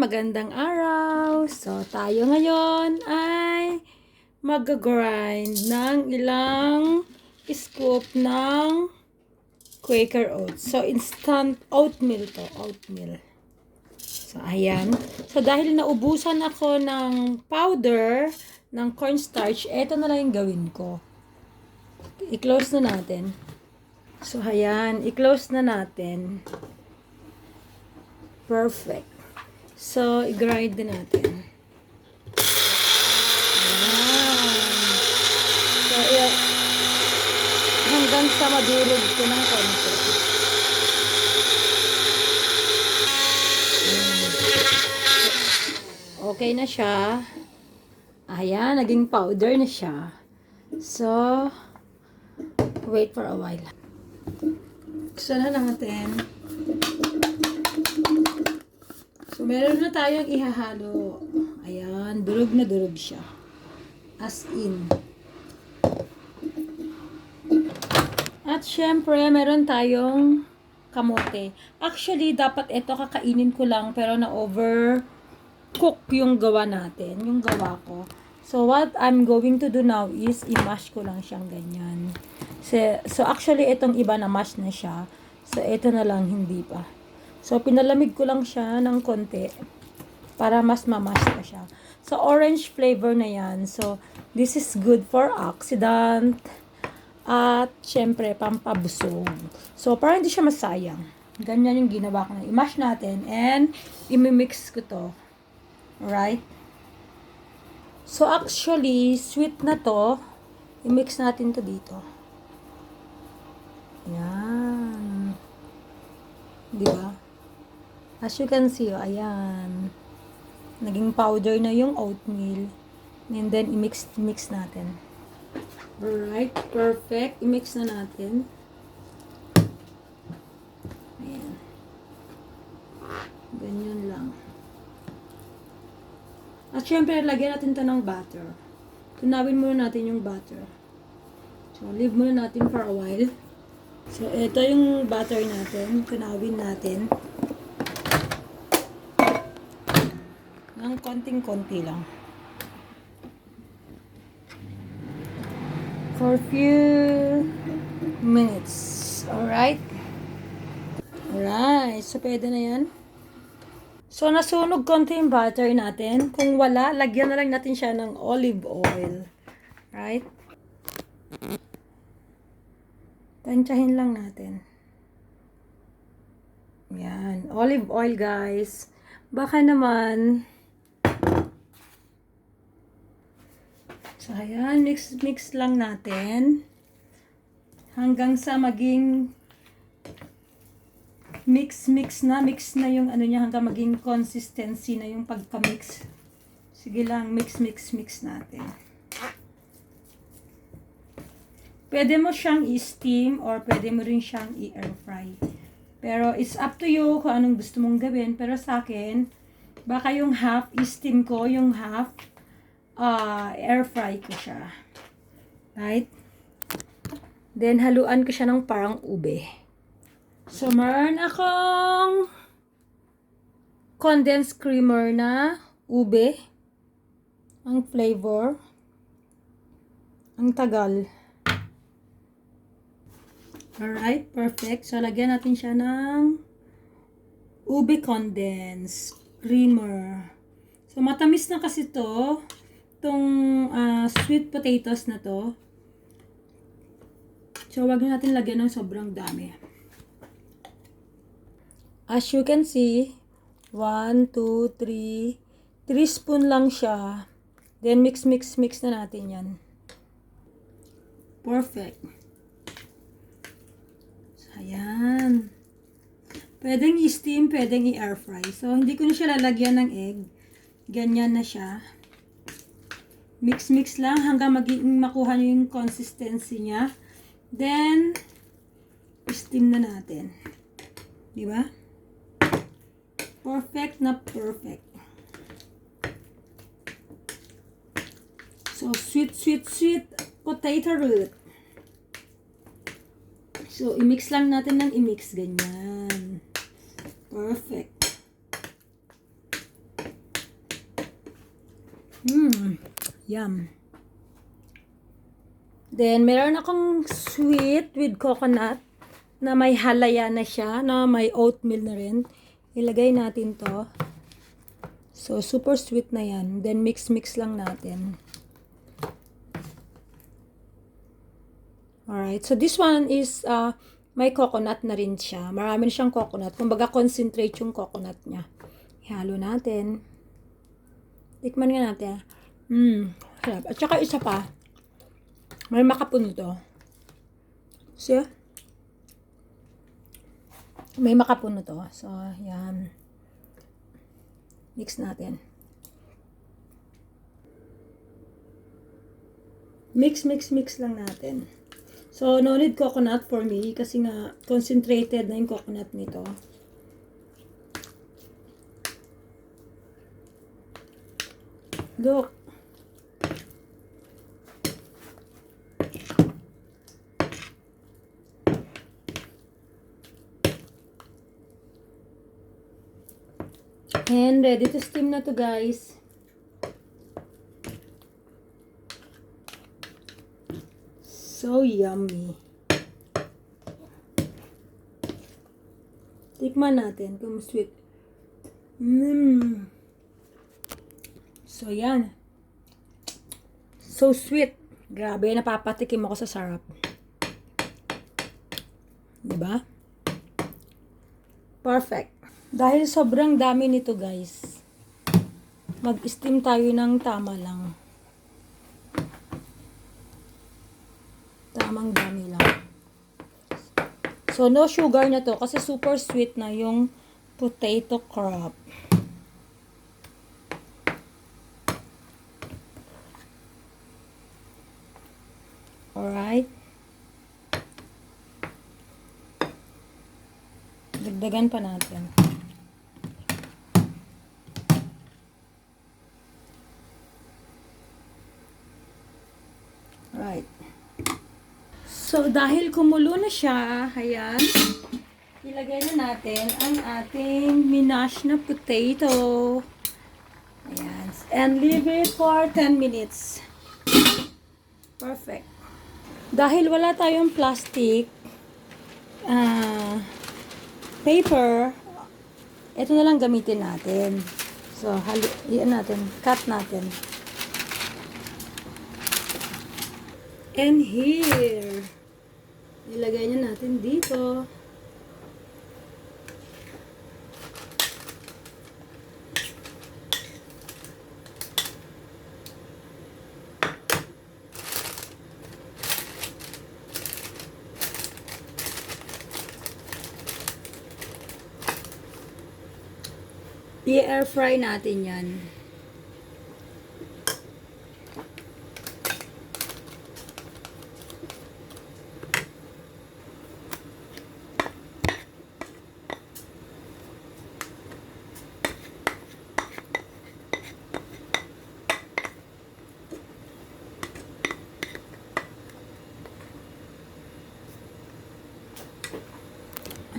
magandang araw. So, tayo ngayon ay mag-grind ng ilang scoop ng Quaker Oats. So, instant oatmeal to. Oatmeal. So, ayan. So, dahil naubusan ako ng powder ng cornstarch, eto na lang yung gawin ko. I-close na natin. So, ayan. I-close na natin. Perfect. So, i-grind din natin. So, hanggang sa madurog ko ng konti. Okay na siya. Ayan, naging powder na siya. So, wait for a while. So, na natin. So, meron na tayong ihahalo. Ayan, durog na durog siya. As in. At syempre, meron tayong kamote. Actually, dapat ito kakainin ko lang, pero na-overcook yung gawa natin. Yung gawa ko. So, what I'm going to do now is, i-mash ko lang siyang ganyan. So actually, itong iba na-mash na siya. So, ito na lang, hindi pa. So, pinalamig ko lang siya ng konti para mas mamash pa siya. So, orange flavor na yan. So, this is good for oxidant at syempre, pampabusog. So, para hindi siya masayang. Ganyan yung ginawa ko na. I-mash natin and imimix ko to. Alright? So, actually, sweet na to. I-mix natin to dito. Yan. Diba? As you can see, ayan. Naging powder na yung oatmeal. And then, i-mix natin. Alright, perfect. I-mix na natin. Ayan. Ganyan lang. At syempre, lagyan natin ito ng butter. Tunawin muna natin yung butter. So, leave muna natin for a while. So, ito yung butter natin. Tunawin natin. Ng konting-konti lang. For a few minutes. Alright? Alright. So, pwede na yan. So, nasunog konti yung butter natin. Kung wala, lagyan na lang natin siya ng olive oil. Right? Tansyahin lang natin. Yan. Olive oil, guys. Baka naman... So, ayan, mix lang natin hanggang sa maging mix na yung ano niya, hanggang maging consistency na yung pagka-mix. Sige lang, mix natin. Pwede mo siyang i-steam or pwede mo rin siyang i-air fry. Pero it's up to you kung anong gusto mong gawin. Pero sa akin, baka yung half i-steam ko, yung half air fry ko siya. Right? Then, haluan ko siya ng parang ube. So, meron akong condensed creamer na ube. Ang flavor. Ang tagal. Alright, perfect. So, lagyan natin siya ng ube condensed creamer. So, matamis na kasi to. Itong sweet potatoes na to. So, wag natin lagyan ng sobrang dami. As you can see, 1, 2, 3 spoon lang siya. Then, mix na natin yan. Perfect. So, ayan. Pwedeng i-steam, pwedeng i-air fry. So, hindi ko na siya lalagyan ng egg. Ganyan na siya. Mix lang hanggang makuha nyo yung consistency niya. Then, steam na natin. Diba? Perfect na perfect. So, sweet potato root. So, i-mix lang natin ng i-mix. Ganyan. Perfect. Yum. Then, meron akong sweet with coconut na may halaya na siya, na may oatmeal na rin. Ilagay natin to. So, super sweet na yan. Then, mix-mix lang natin. Alright. So, this one is, may coconut na rin siya. Marami na siyang coconut. Kumbaga, concentrate yung coconut niya. Ihalo natin. Tikman nga natin. Sarap. At saka isa pa. May makapuno to. See? May makapuno to. So, yan. Mix natin. Mix lang natin. So, no need coconut for me kasi nga concentrated na yung coconut nito. Look. And ready to steam na to, guys. So yummy. Tikman natin kung sweet. So yan. So sweet. Grabe, napapatikim ako sa sarap. Diba? Perfect. Dahil sobrang dami nito, guys, mag-steam tayo ng tama lang. Tamang dami lang. So, no sugar na to kasi super sweet na yung potato crab. Alright. Dagdagan pa natin. Right. So, dahil kumulo na siya, ayan, ilagay na natin ang ating minash na potato. Ayan. And leave it for 10 minutes. Perfect. Dahil wala tayong plastic, paper, ito na lang gamitin natin. So, yan natin, cut natin. And here, ilagay na natin dito. I-air fry natin yan.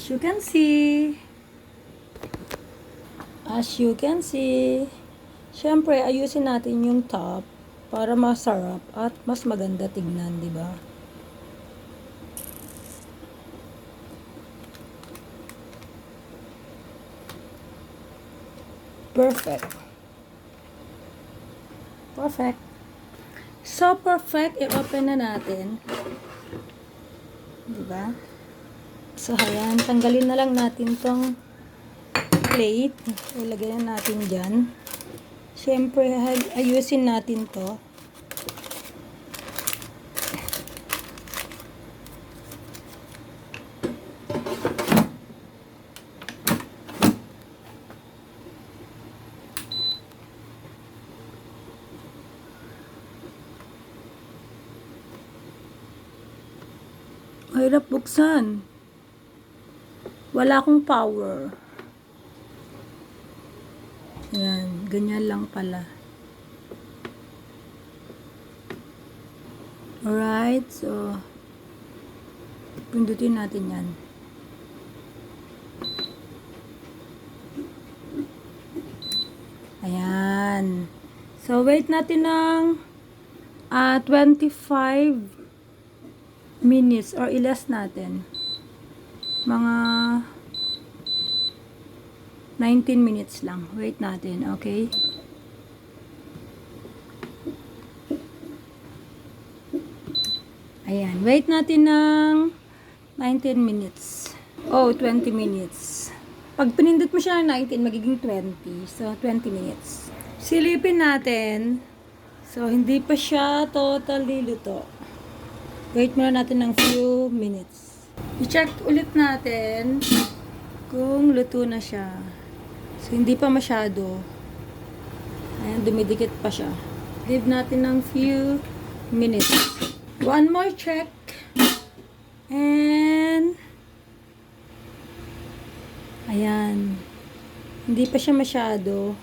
As you can see, syempre ayusin natin yung top para masarap at mas maganda tignan, di ba? Perfect. So perfect, i-open na natin. Di ba? So, ayan, tanggalin na lang natin tong plate. Ilagay na natin dyan. Siyempre, ayusin natin to. Hirap buksan. Wala akong power. Yan, ganyan lang pala. Alright, so pindutin natin yan. Ayan. So, So, wait natin ng 25 minutes or ilas natin. Mga 19 minutes lang. Wait natin, okay? Ayan, wait natin ng 19 minutes. Oh, 20 minutes. Pag pinindot mo siya ng 19, magiging 20. So, 20 minutes. Silipin natin. So, hindi pa siya totally luto. Wait muna natin ng few minutes. I-check ulit natin kung luto na siya. So, hindi pa masyado. Ayan, dumidikit pa siya. Give natin ng few minutes. One more check. And ayan. Hindi pa siya masyado.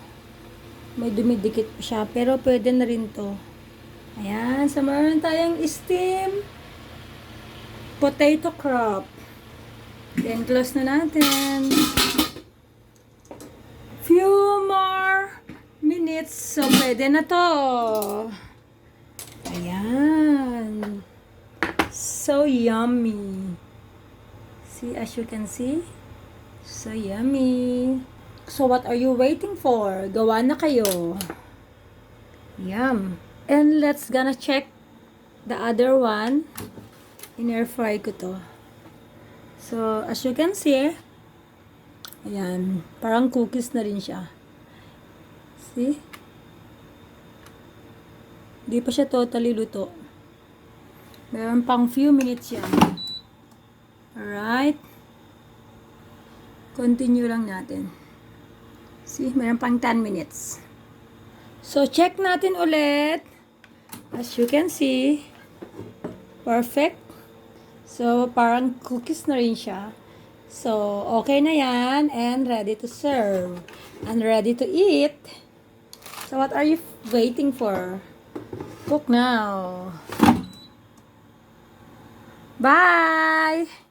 May dumidikit pa siya. Pero pwede na rin to. Ayan. So, meron tayong steam potato crop. Then, close na natin. Few more minutes. So, pwede na to. Ayan. So yummy. See, as you can see. So yummy. So, what are you waiting for? Gawa na kayo. Yum. And let's gonna check the other one. In-air fry ko to. So, as you can see, ayan, parang cookies na rin siya. See? Di pa siya totally luto. Meron pang few minutes yan. Alright. Continue lang natin. See, meron pang 10 minutes. So, check natin ulit. As you can see, perfect. So, parang cookies na rin siya. So, okay na yan. And ready to serve. And ready to eat. So, what are you waiting for? Cook now. Bye!